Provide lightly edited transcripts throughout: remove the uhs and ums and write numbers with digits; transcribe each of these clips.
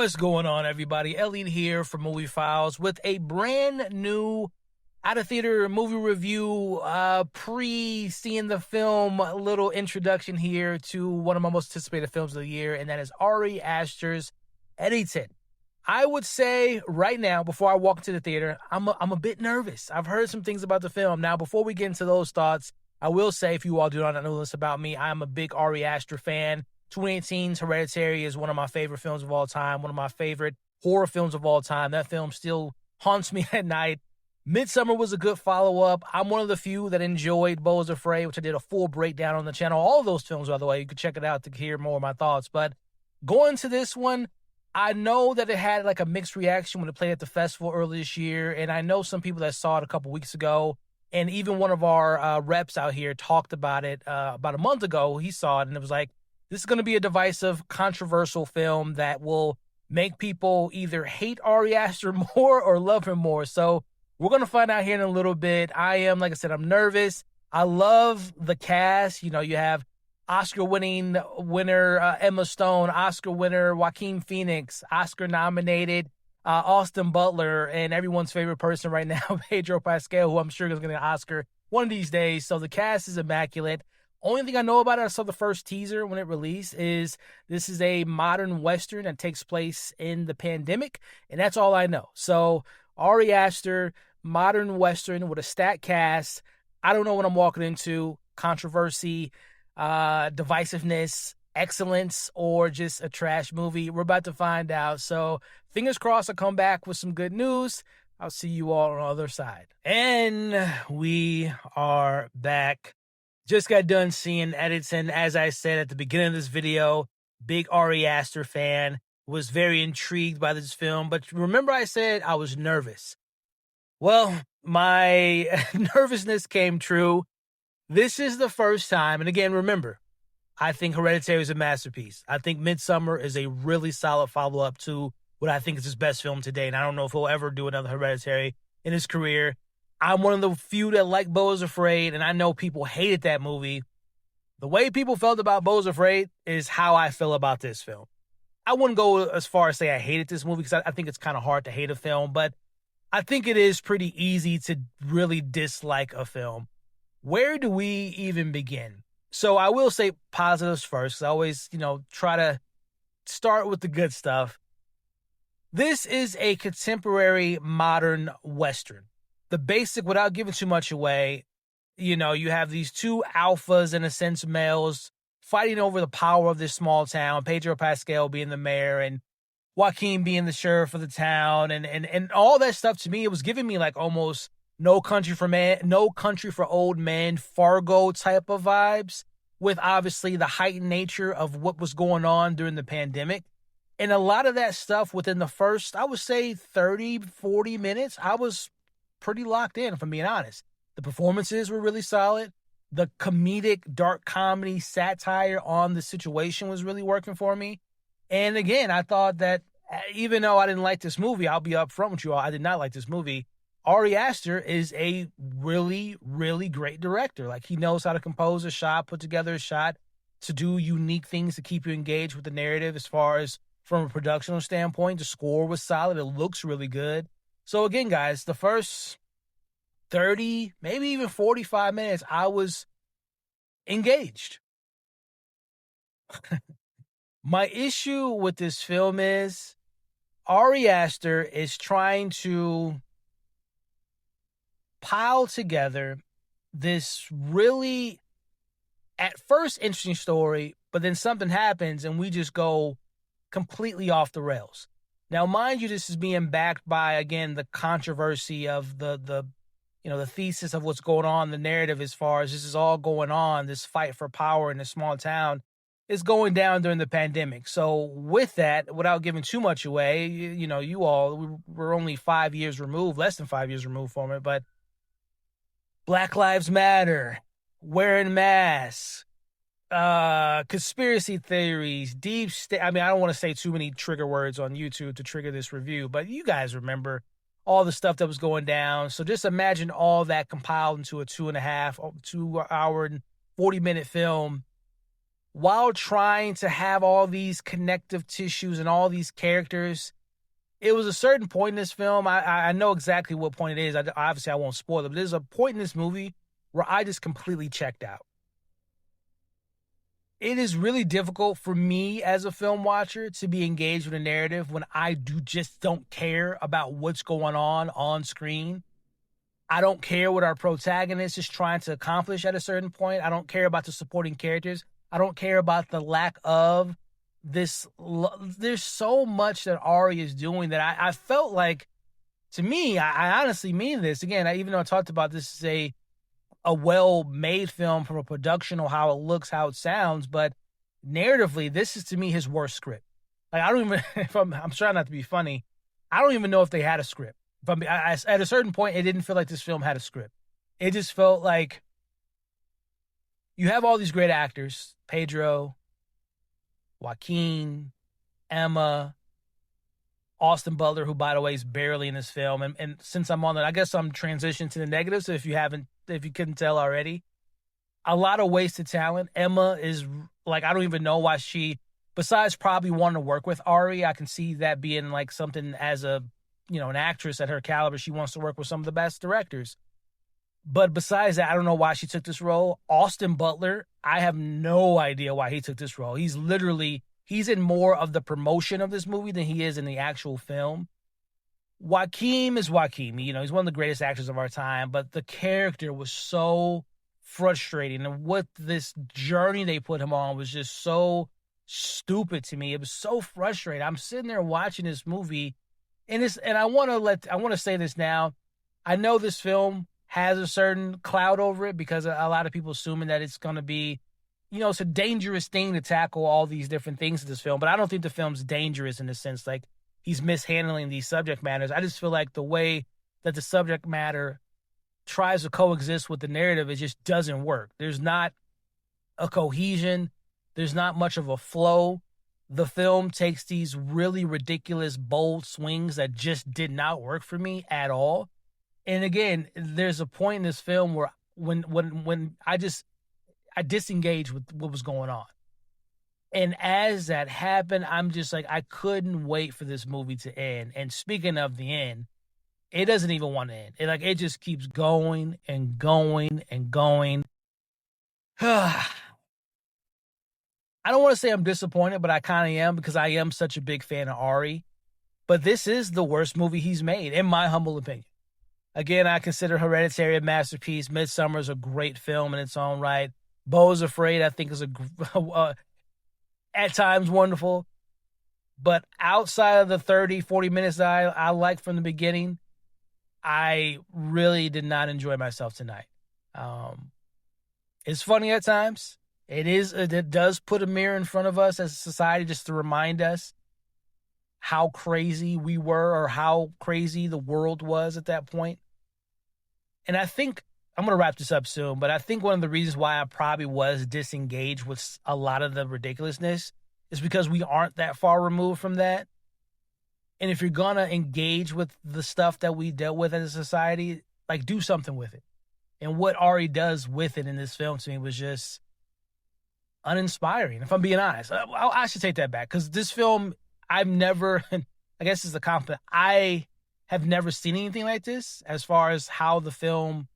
What's going on, everybody? Elliot here from MovieFiles with a brand new out-of-theater movie review, pre-seeing the film, little introduction here to one of my most anticipated films of the year, and that is Ari Aster's Eddington. I would say right now, before I walk into the theater, I'm a bit nervous. I've heard some things about the film. Now, before we get into those thoughts, I will say, if you all do not know this about me, I'm a big Ari Aster fan. 2018's Hereditary is one of my favorite films of all time, one of my favorite horror films of all time. That film still haunts me at night. Midsummer was a good follow-up. I'm one of the few that enjoyed Beau is Afraid, which I did a full breakdown on the channel. All of those films, by the way, you can check it out to hear more of my thoughts. But going to this one, I know that it had like a mixed reaction when it played at the festival earlier this year, and I know some people that saw it a couple weeks ago, and even one of our reps out here talked about it about a month ago. He saw it, and it was like, this is going to be a divisive, controversial film that will make people either hate Ari Aster more or love him more. So we're going to find out here in a little bit. Like I said, I'm nervous. I love the cast. You know, you have Oscar-winning winner Emma Stone, Oscar winner Joaquin Phoenix, Oscar-nominated Austin Butler, and everyone's favorite person right now, Pedro Pascal, who I'm sure is going to get an Oscar one of these days. So the cast is immaculate. Only thing I know about it, I saw the first teaser when it released, is this is a modern Western that takes place in the pandemic, and that's all I know. So Ari Aster, modern Western with a stacked cast. I don't know what I'm walking into. Controversy, divisiveness, excellence, or just a trash movie. We're about to find out. So fingers crossed I'll come back with some good news. I'll see you all on the other side. And we are back. Just got done seeing Eddington. As I said at the beginning of this video, big Ari Aster fan, was very intrigued by this film. But remember I said I was nervous. Well, my nervousness came true. This is the first time, and again, remember, I think Hereditary is a masterpiece. I think Midsummer is a really solid follow-up to what I think is his best film today, and I don't know if he'll ever do another Hereditary in his career. I'm one of the few that like Beau is Afraid, and I know people hated that movie. The way people felt about Beau is Afraid is how I feel about this film. I wouldn't go as far as say I hated this movie, because I think it's kind of hard to hate a film, but I think it is pretty easy to really dislike a film. Where do we even begin? So I will say positives first, because I always, try to start with the good stuff. This is a contemporary modern Western. The basic, without giving too much away, you have these two alphas, in a sense, males, fighting over the power of this small town, Pedro Pascal being the mayor and Joaquin being the sheriff of the town, and all that stuff. To me, it was giving me like almost No Country for Old Men, Fargo type of vibes, with obviously the heightened nature of what was going on during the pandemic. And a lot of that stuff within the first, I would say 30, 40 minutes, I was pretty locked in, if I'm being honest. The performances were really solid. The comedic, dark comedy satire on the situation was really working for me. And again, I thought that even though I didn't like this movie, I'll be upfront with you all, I did not like this movie. Ari Aster is a really, really great director. Like, he knows how to compose a shot, put together a shot, to do unique things to keep you engaged with the narrative. As far as from a production standpoint, the score was solid. It looks really good. So again, guys, the first 30, maybe even 45 minutes, I was engaged. My issue with this film is Ari Aster is trying to pile together this really, at first, interesting story, but then something happens and we just go completely off the rails. Now, mind you, this is being backed by, again, the controversy of the thesis of what's going on, the narrative, as far as this is all going on, this fight for power in a small town is going down during the pandemic. So with that, without giving too much away, we're only 5 years removed, less than 5 years removed from it, but Black Lives Matter, wearing masks, conspiracy theories, deep state. I mean, I don't want to say too many trigger words on YouTube to trigger this review, but you guys remember all the stuff that was going down. So just imagine all that compiled into a 2 hour and 40-minute film. while trying to have all these connective tissues and all these characters, it was a certain point in this film. I know exactly what point it is. Obviously, I won't spoil it, but there's a point in this movie where I just completely checked out. It is really difficult for me as a film watcher to be engaged with a narrative when I just don't care about what's going on screen. I don't care what our protagonist is trying to accomplish at a certain point. I don't care about the supporting characters. I don't care about the lack of this. There's so much that Ari is doing that I felt like, to me, I honestly mean this. Again, even though I talked about this is a well-made film from a production or how it looks, how it sounds, but narratively, this is to me his worst script. Like, I don't even, I'm trying not to be funny, I don't even know if they had a script. At a certain point, it didn't feel like this film had a script. It just felt like you have all these great actors, Pedro, Joaquin, Emma, Austin Butler, who, by the way, is barely in this film. And since I'm on that, I guess I'm transitioning to the negatives. So if you couldn't tell already, a lot of wasted talent. Emma is like, I don't even know why besides probably wanting to work with Ari, I can see that being like something as an actress at her caliber, she wants to work with some of the best directors. But besides that, I don't know why she took this role. Austin Butler, I have no idea why he took this role. He's in more of the promotion of this movie than he is in the actual film. Joaquin is Joaquin. He's one of the greatest actors of our time, but the character was so frustrating. And what this journey they put him on was just so stupid to me. It was so frustrating. I'm sitting there watching this movie, and I want to say this now. I know this film has a certain cloud over it because a lot of people assuming that it's going to be, it's a dangerous thing to tackle all these different things in this film, but I don't think the film's dangerous in the sense like he's mishandling these subject matters. I just feel like the way that the subject matter tries to coexist with the narrative, it just doesn't work. There's not a cohesion. There's not much of a flow. The film takes these really ridiculous, bold swings that just did not work for me at all. And again, there's a point in this film where when I disengaged with what was going on. And as that happened, I'm just like, I couldn't wait for this movie to end. And speaking of the end, it doesn't even want to end. It just keeps going and going and going. I don't want to say I'm disappointed, but I kind of am because I am such a big fan of Ari. But this is the worst movie he's made, in my humble opinion. Again, I consider Hereditary a masterpiece. Midsommar is a great film in its own right. Beau's Afraid, I think, is at times wonderful. But outside of the 30, 40 minutes that I liked from the beginning, I really did not enjoy myself tonight. It's funny at times. It does put a mirror in front of us as a society just to remind us how crazy we were or how crazy the world was at that point. And I think, I'm going to wrap this up soon, but I think one of the reasons why I probably was disengaged with a lot of the ridiculousness is because we aren't that far removed from that. And if you're going to engage with the stuff that we dealt with as a society, like, do something with it. And what Ari does with it in this film to me was just uninspiring, if I'm being honest. I should take that back, because this film, I've never, I guess it's a compliment, I have never seen anything like this as far as how the film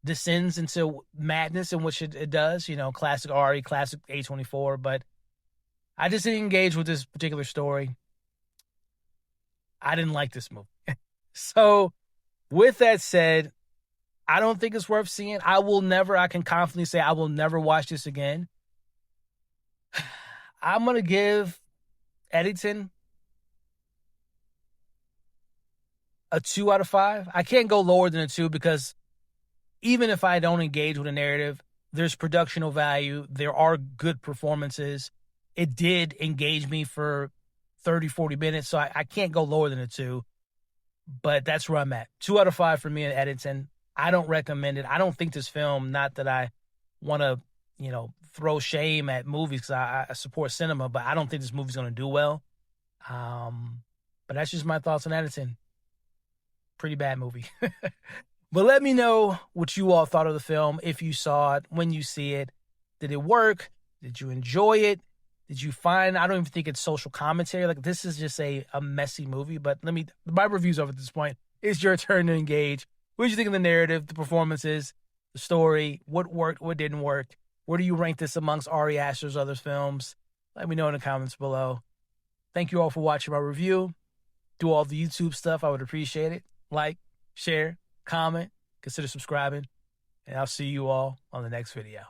descends into madness in which it does, classic Ari, classic A24, but I just didn't engage with this particular story. I didn't like this movie. So with that said, I don't think it's worth seeing. I can confidently say I will never watch this again. I'm going to give Eddington a 2 out of 5. I can't go lower than a 2 because even if I don't engage with a narrative, there's productional value. There are good performances. It did engage me for 30, 40 minutes, so I can't go lower than a 2. But that's where I'm at. 2 out of 5 for me in Eddington. I don't recommend it. I don't think this film, not that I want to, throw shame at movies because I support cinema, but I don't think this movie's going to do well. But that's just my thoughts on Eddington. Pretty bad movie. But let me know what you all thought of the film, if you saw it, when you see it. Did it work? Did you enjoy it? Did you find, I don't even think it's social commentary. Like, this is just a messy movie. But my review's over at this point. It's your turn to engage. What did you think of the narrative, the performances, the story? What worked, what didn't work? Where do you rank this amongst Ari Aster's other films? Let me know in the comments below. Thank you all for watching my review. Do all the YouTube stuff. I would appreciate it. Like, share, comment, consider subscribing. And I'll see you all on the next video.